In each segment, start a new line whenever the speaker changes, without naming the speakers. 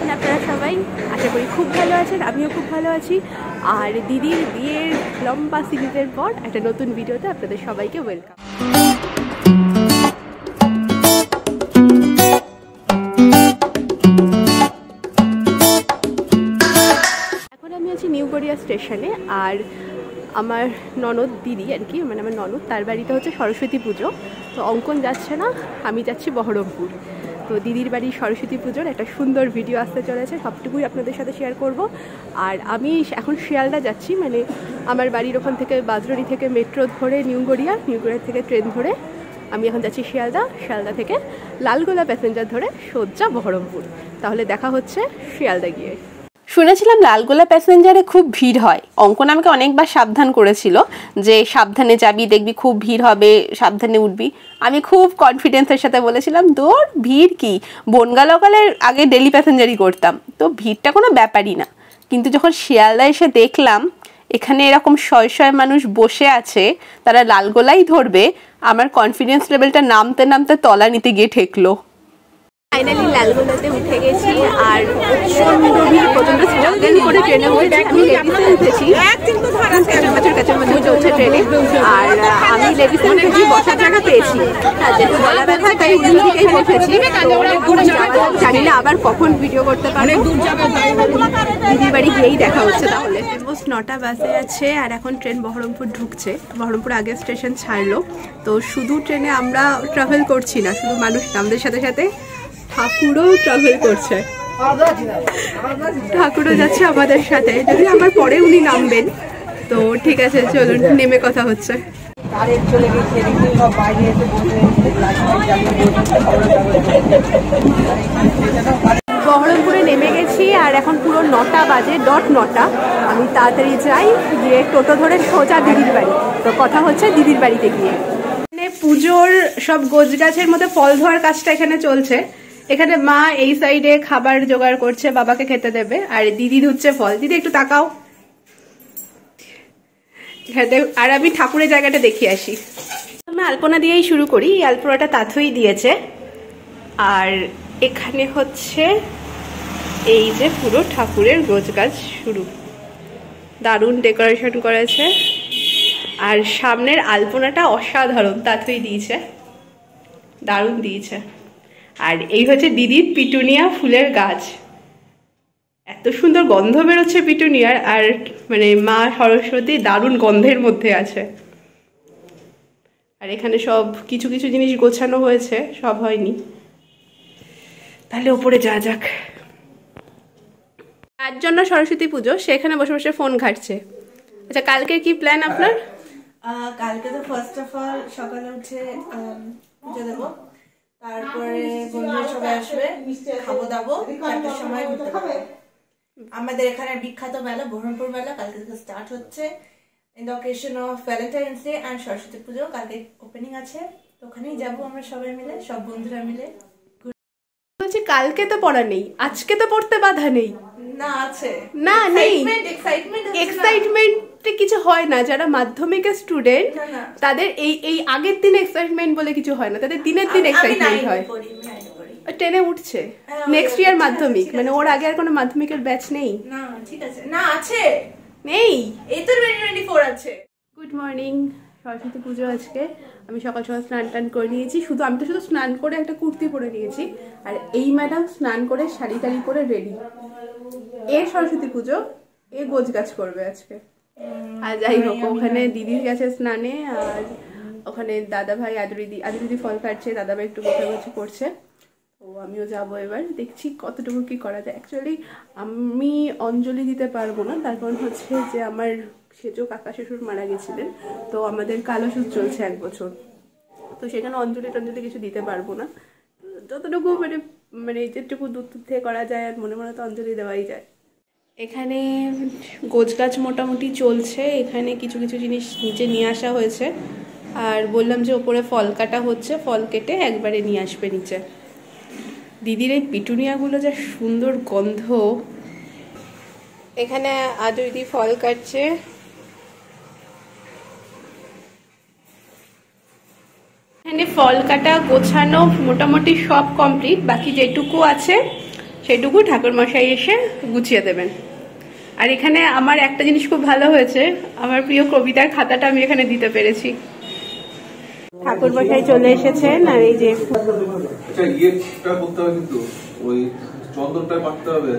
আছেন আপনারা সবাই? আশা করি খুব ভালো আছেন, আমিও খুব ভালো আছি। আর দিদির বিয়ের লম্বা সিরিজের পর একটা নতুন ভিডিওতে আপনাদের সবাইকে ওয়েলকাম। এখন আমি আছি নিউ গড়িয়া স্টেশনে। আর আমার ননদ দিদি আর কি, মানে আমার ননদ, তার বাড়িতে হচ্ছে সরস্বতী পুজো। তো অঙ্কন যাচ্ছে না, আমি যাচ্ছি বহরমপুর। তো দিদির বাড়ি সরস্বতী পুজোর একটা সুন্দর ভিডিও আসতে চলেছে, সবটুকুই আপনাদের সাথে শেয়ার করব। আর আমি এখন শিয়ালদা যাচ্ছি, মানে আমার বাড়ির ওখান থেকে বাজরড়ি থেকে মেট্রো ধরে নিউ গড়িয়া থেকে ট্রেন ধরে আমি এখন যাচ্ছি শিয়ালদা থেকে লালগোলা প্যাসেঞ্জার ধরে সোজা বহরমপুর। তাহলে দেখা হচ্ছে শিয়ালদা গিয়ে। শুনেছিলাম লালগোলা প্যাসেঞ্জারে খুব ভিড় হয়। অঙ্কন আমাকে অনেকবার সাবধান করেছিল যে সাবধানে যাবি, দেখবি খুব ভিড় হবে, সাবধানে উঠবি। আমি খুব কনফিডেন্সের সাথে বলেছিলাম দৌড়, ভিড় কি, বনগা লোকালের আগে ডেলি প্যাসেঞ্জারই করতাম, তো ভিড়টা কোনো ব্যাপারই না। কিন্তু যখন শিয়ালদা এসে দেখলাম এখানে এরকম শয় মানুষ বসে আছে, তারা লালগোলাই ধরবে, আমার কনফিডেন্স লেভেলটা নামতে নামতে তলা নিতে গিয়ে ঠেকলো। ফাইনালি লালগোলাতে উঠে গেছি। আর প্রচন্ড স্ট্রাগল করে ট্রেনে উঠেছি। আমি লেডিসে উঠেছি, কাছের মধ্যে চলছে ট্রেনে। আর আমি লেডিসে উঠেছি, বসার জায়গা পেয়েছি, যেহেতু গলা ব্যথা তাই উল্টো দিকেই বসেছি। জানি না আবার কখন ভিডিও করতে পারবো, দিদির বাড়ি গিয়েই দেখা হচ্ছে। তাহলে অলমোস্ট 9টা বাজে আছে আর এখন ট্রেন বহরমপুর ঢুকছে। বহরমপুর আগের স্টেশন ছাড়লো। তো শুধু ট্রেনে আমরা ট্রাভেল করছি না, শুধু মানুষ না, আমাদের সাথে সাথে ঠাকুরও ট্রাভেল করছে। ঠাকুরও যাচ্ছে আমাদের সাথে, যদি আমার পরে উনি নামবেন। তো ঠিক আছে, চলুন নেমে কথা হচ্ছে। বহরমপুরে নেমে গেছি আর এখন পুরো 9টা বাজে, ডট 9টা। আমি তাড়াতাড়ি যাই, গিয়ে টোটো ধরে সোজা দিদির বাড়ি। তো কথা হচ্ছে দিদির বাড়িতে গিয়ে। পুজোর সব গোছগাছের মধ্যে ফল ধোয়ার কাজটা এখানে চলছে। এখানে মা এই সাইডে খাবার জোগাড় করছে, বাবাকে খেতে দেবে, আর দিদি ধুচ্ছে ফল। দিদি একটু তাকাও। আর আমি ঠাকুরের জায়গাটা দেখিয়ে আসি। আমি আলপনা দিয়েই শুরু করি। এই আলপনাটা তাথই দিয়েছে। আর এখানে হচ্ছে এই যে পুরো ঠাকুরের গোছগাছ শুরু, দারুণ ডেকোরেশন করেছে। আর সামনের আলপনাটা অসাধারণ, তাথই দিয়েছে, দারুণ দিয়েছে। আর এই হচ্ছে দিদির পিটুনিয়া ফুলের গাছ, এত সুন্দর গন্ধ বেরোচ্ছে পিটুনিয়ার। আর মানে মা সরস্বতী দারুণ গন্ধের মধ্যে আছে। আর এখানে সব কিছু কিছু জিনিস গোছানো হয়েছে, সব হয়নি। তাহলে ওপরে যা যাক। তার জন্য সরস্বতী পুজো, সেখানে বসে বসে ফোন ঘাটছে। আচ্ছা, কালকে কি প্ল্যান আপনার?
কালকে তো ফার্স্ট অফ অল সকালে উঠে পুজো দেবো, তারপরে বন্ধুরা সবাই আসবে, খাবো দাবো, 4টার সময় ঘুরতে যাবো। আমাদের এখানে বিখ্যাত মেলা বহরমপুর মেলা কালকে থেকে স্টার্ট হচ্ছে। In the occasion of Valentine's day and Saraswati পুজো কালকে ওপেনিং আছে। তো ওখানেই যাবো আমরা সবাই মিলে, সব বন্ধুরা মিলে।
বলছি কালকে তো পড়া নেই, আজকে তো পড়তে বাধা নেই?
না আছে,
না নেই।
এক্সাইটমেন্ট
কিছু হয় না। যারা মাধ্যমিকের স্টুডেন্ট তাদের এই আগের দিন এক্সাইটমেন্ট বলে কিছু হয় না, তাদের দিনের দিন এক্সাইটমেন্ট হয়। ট্রেনে উঠছে, নেক্সট ইয়ার মাধ্যমিক, মানে ওর আগে আর কোনো মাধ্যমিকের ব্যাচ নেই?
না ঠিক আছে, না আছে,
নেই,
এই তো 2024 আছে।
Good morning. সরস্বতী পুজো আজকে। আমি সকাল সকাল স্নান টান করে নিয়েছি। আমি তো শুধু স্নান করে একটা কুর্তি পরে নিয়েছি। আর এই ম্যাডাম স্নান করে শাড়ি টাড়ি পরে রেডি। এর সরস্বতী পুজো, এ গোছগাছ করবে আজকে। আর যাই হোক, ওখানে দিদির কাছে স্নানে, আর ওখানে দাদা ভাই আদুরিদি ফল কাটছে, দাদা ভাই একটু গোছাগুছি করছে। তো আমিও যাবো এবার, দেখছি কতটুকু কি করা যায়। অ্যাকচুয়ালি আমি অঞ্জলি দিতে পারবো না, তার কারণ হচ্ছে যে আমার সেজো কাকা শ্বশুর মারা গেছিলেন। তো আমাদের কালো সুদ চলছে 1 বছর, তো সেখানে অঞ্জলি টঞ্জলি কিছু দিতে পারবো না। যতটুকু মানে যেটুকু দূর থেকে করা যায়, আর মনে মনে তো অঞ্জলি দেওয়াই যায়। এখানে গোছগাছ মোটামুটি চলছে। এখানে কিছু কিছু জিনিস নিচে নিয়ে আসা হয়েছে। আর বললাম যে ওপরে ফল কাটা হচ্ছে, ফল কেটে একবারে নিয়ে আসবে নিচে। দিদির এই পিটুনিয়াগুলো যা সুন্দর গন্ধ। এখানে আদুরিদি ফল কাটছে। এখানে ফল কাটা গোছানো মোটামুটি সব কমপ্লিট। বাকি যেটুকু আছে সেটুকু ঠাকুরমশাই এসে গুছিয়ে দেবেন। আর এখানে আমার একটা জিনিস খুব ভালো হয়েছে, আমার প্রিয় কবিতার খাতাটা আমি এখানে দিতে পেরেছি। ঠাকুরমশাই চলে এসেছেন আর এই যে
করতে হবে, কিন্তু ওই চন্দনটা পাঠতে হবে।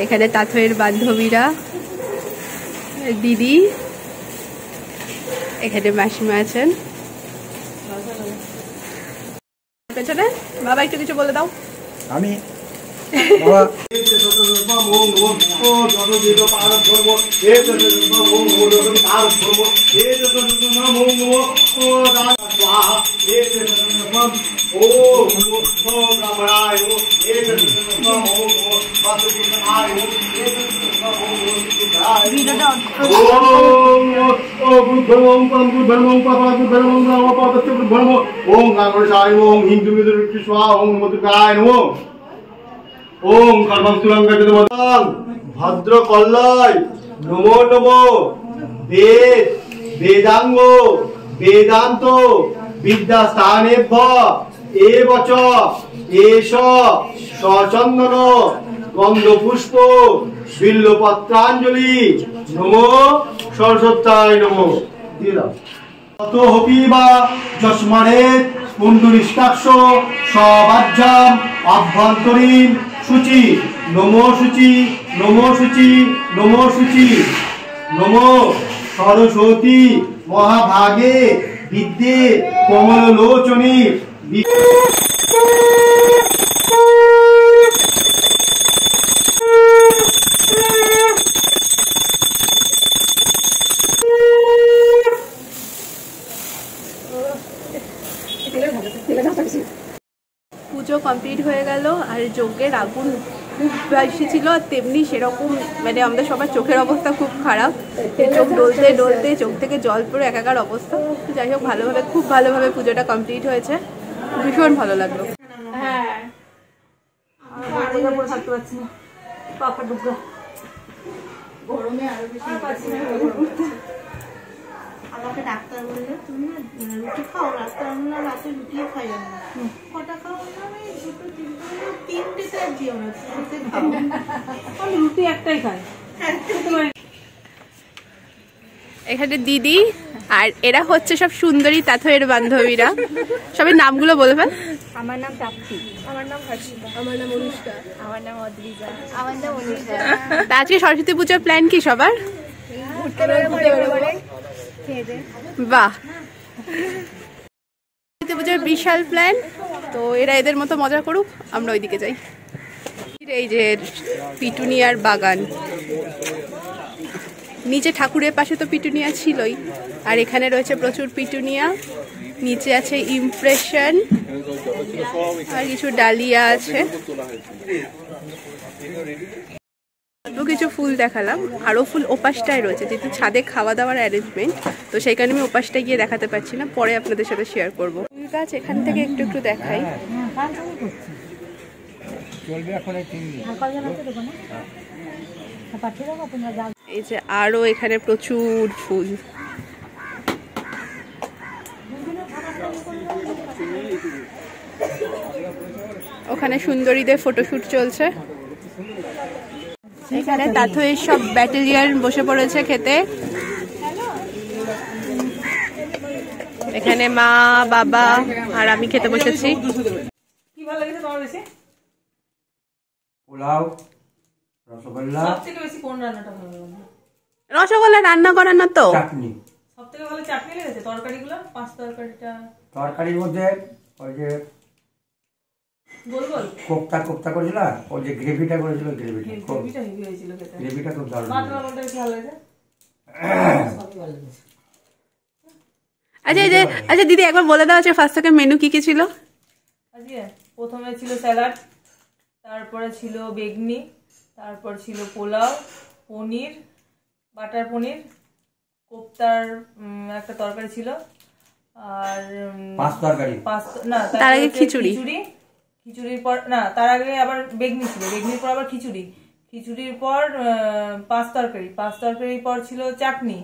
এখানে তাথয়ের বান্ধবীরা, দিদি, এখানে মাসিমা আছেন পেছনে। বাবা একটু কিছু বলে দাও।
আমি বাবা ভদ্র কল্লয় নমো নমো। বেদ বেদাঙ্গ বেদান্ত বিদ্যাস্থানেভ্য এবচ এষ সচন্দন গন্ধপুষ্প বিল্লপত্রাঞ্জলি নমো সরস্বত্যায় নমো। তত হপিবা যস্মারেত পুণ্ডরিষ্টাক্ষ সবাজ্যাম আভ্যন্তরীণ শুচি নমো শুচি নমো শুচি নমো শুচি নমো সরস্বতী মহাভাগে বিদ্যে কমললোচনী।
পুজো কমপ্লিট হয়ে গেল আর যজ্ঞের আগুন খুব বেশি ছিল, তেমনি সেরকম মানে আমাদের সবার চোখের অবস্থা খুব খারাপ, চোখ ডলতে ডলতে চোখ থেকে জল পড়ে একাকার অবস্থা। যাই হোক ভালোভাবে, খুব ভালোভাবে পুজোটা কমপ্লিট হয়েছে, ভীষণ ভালো লাগলো।
হ্যাঁ গরমে আরো বেশি। আমাকে ডাক্তার বললো তুমি রুটি খাও, ডাক্তার আমরা রাতে রুটিও খাই না। কটা খাও? আমি দুটো তিনটেতে আর যেও না, আমি রুটি একটাই খাই।
এখানে দিদি আর এরা হচ্ছে সব সুন্দরী তাথয়ের বান্ধবীরা। সবাই নামগুলো বলবেন।
আমার নাম প্রাপ্তি, আমার নাম হর্ষিতা, আমার নাম অনুষ্কা, আমার নাম অদ্রিজা, আমার নাম অনুষ্কা।
তা আজকে সরস্বতী পুজোর প্ল্যান কি সবার? বাহ, সরস্বতী পুজোর বিশাল প্ল্যান। তো এরা এদের মতো মজা করুক, আমরা ওইদিকে যাই। এই যে পিটুনিয়ার বাগান, নিচে ঠাকুরের পাশে তো পিটুনিয়া ছিলই, আর এখানে রয়েছে প্রচুর পিটুনিয়া, নিচে আছে ইমপ্রেশন আর কিছু ডালিয়া আছে। কিছু ফুল দেখালাম, আরো ফুল ওপাশটায় রয়েছে, যেহেতু ছাদে খাওয়া দাওয়ার অ্যারেঞ্জমেন্ট, তো সেই কারণে আমি ওপাশটায় গিয়ে দেখাতে পারছি না, পরে আপনাদের সাথে শেয়ার করবো। ফুল গাছ এখান থেকে একটু একটু দেখাই। এই যে আরো এখানে প্রচুর ফুল। ওখানে সুন্দরীদের ফটোশুট চলছে। এখানে তাথয়ের সব ব্যাটালিয়ন বসে পড়েছে খেতে। এখানে মা, বাবা আর আমি খেতে বসেছি।
কি ভালো লাগছে তোমার বেশি?
পোলাও, রসগোল্লা।
সবথেকে বেশি কোন রান্নাটা ভালো লাগে?
রসগোল্লা রান্না করার না তো,
চাটনি।
সবথেকে ভালো চাটনি লেগেছে তরকারিগুলো, পাঁচ তরকারিটা।
তরকারির মধ্যে ওই যে
গোল গোল
কোপ্তা কোপ্তা করেছিল, ওই যে গ্রেভিটা করেছিল,
গ্রেভিটা হেভি হয়েছিল খেতে।
গ্রেভিটা খুব দারুণ।
মাটন আলুটা বেশি ভালো লেগেছে।
আচ্ছা আচ্ছা দিদি একবার বলে দাও আচ্ছা ফার্স্ট থেকে মেনু কি কি ছিল?
আজকে প্রথমে ছিল স্যালাড, তারপরে ছিল বেগনি, তারপর ছিল পোলাও, পনির, বাটার পনির, কোপ্তার একটা তরকারি ছিল, আর
পাঁচ তরকারি,
না
তার আগে খিচুড়ি,
খিচুড়ির পর না তার আগে আবার বেগনি ছিল, বেগনির পর আবার খিচুড়ি, খিচুড়ির পর পাঁচ তরকারি, পাঁচ তরকারির পর ছিল চাটনি,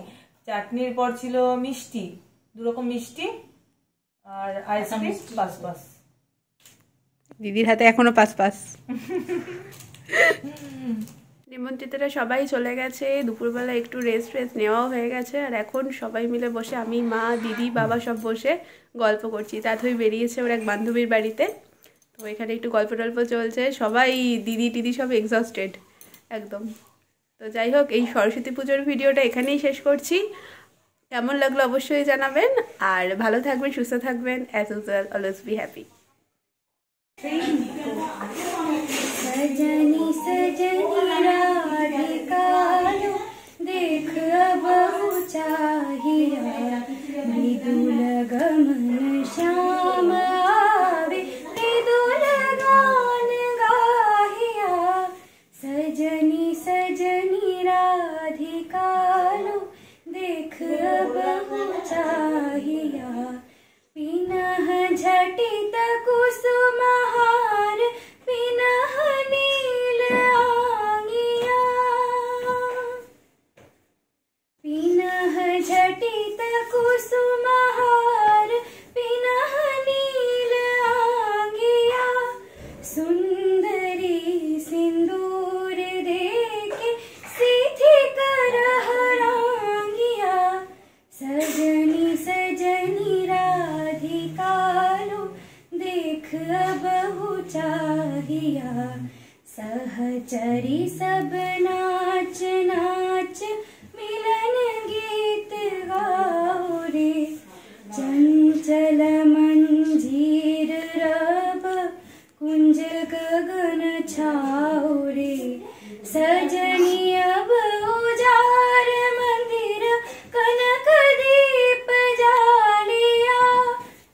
চাটনির পর ছিল মিষ্টি, দুরকম মিষ্টি আর আইসক্রিম, পাঁচ পাঁচ।
দিদির হাতে এখনো পাঁচ পাঁচ। নিমন্ত্রিতরা সবাই চলে গেছে, দুপুরবেলা একটু রেস্ট নেওয়াও হয়ে গেছে, আর এখন সবাই মিলে বসে আমি, মা, দিদি, বাবা সব বসে গল্প করছি। তাথই বেরিয়েছে ওর এক বান্ধবীর বাড়িতে, তো এখানে একটু গল্প টল্প চলছে, সবাই দিদি টিদি সব এক্সস্টেড একদম। তো যাই হোক, এই সরস্বতী পুজোর ভিডিওটা এখানেই শেষ করছি। কেমন লাগলো অবশ্যই জানাবেন, আর ভালো থাকবেন, সুস্থ থাকবেন, as usual always be happy.
सजनी सजनी राधिकालो देख बहु चाहिया, मृदुल गमन श्याम आवे मृदुल गान गाहिया। सजनी सजनी राधिकालो देख बहु चाहिया, पिनह झटित कुसुमहार पिनह नील आंगिया, पिनह झटित कुसुमहार पिनह नील आंगिया। सुंदरी सिंदूर देके सीधी करह रांगिया, सजनी सजनी राधिकालो देख बहु चाहिया। सहचरी सब नाच नाच मिलन गीत गाओ रे, चंचल मंजीर रब कुंज गगन छाओ रे। सजनी अब उजाड़ मंदिर कनक दीप जालिया,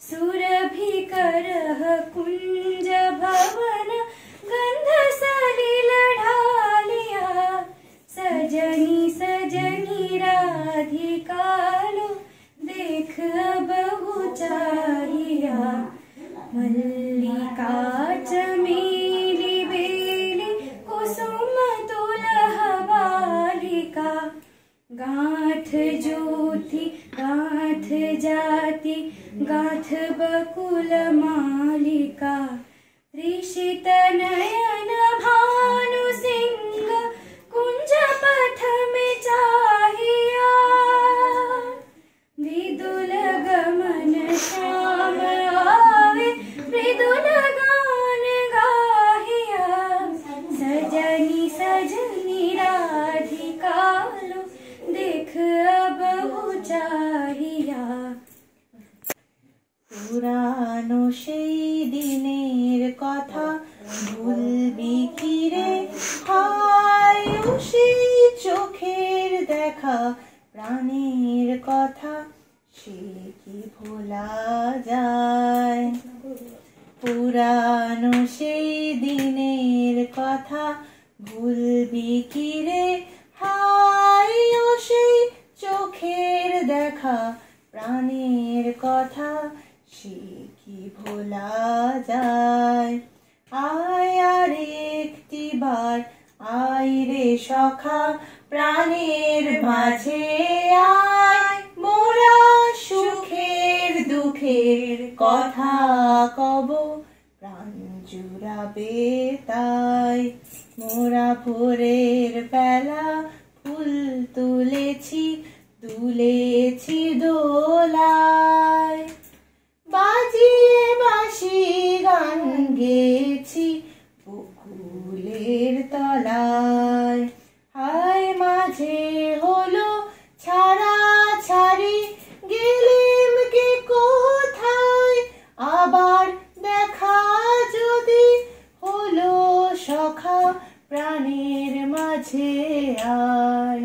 सुरभि करह कुंज भवन गंध सलिल ढालिया। सजनी सजनी राधिकालो देख बहु चाहिया, मल्लिका चमेली बेली कुसुम तुलह बालिका। गांठ जूथी गांठ जाति गांठ बकुल मालिका। ऋषित नयन भानु सिंह कुंज पथ में चाहिया, मृदुल गमन श्याम आवे मृदुल गान गाहिया। सजनी सजनी राधिकालो देख बहु चाहिया।
পুরানো সেই দিনের কথা ভুলবি কি রে, হায় সেই চোখের দেখা প্রাণের কথা সে কি ভোলা যায়। পুরানো সেই দিনের কথা ভুলবি কি রে, হায় সেই চোখের দেখা প্রাণের কথা সে কি ভোলা যায়। আয় আর একটি বার আয় রে সখা প্রাণের মাঝে আয়, মোরা সুখের দুঃখের কথা কব প্রাণ জুড়াবে তাই। মোরা ভোরের বেলা ফুল তুলেছি দুলেছি দোলায়, বাজিয়ে বাঁশি গান গেছি বকুলের তলায়। হায় মাঝে হলো ছাড়া ছাড়ি মাঝে আয়,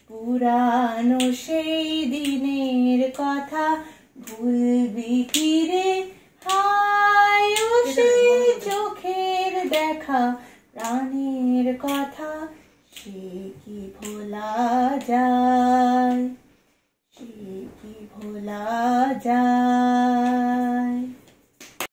পুরানো সেই দিনের কথা ভুলবি কি রে, হায় ও সেই চোখের দেখা প্রাণের কথা, সে কি ভোলা যায়, সে কি ভোলা যায়।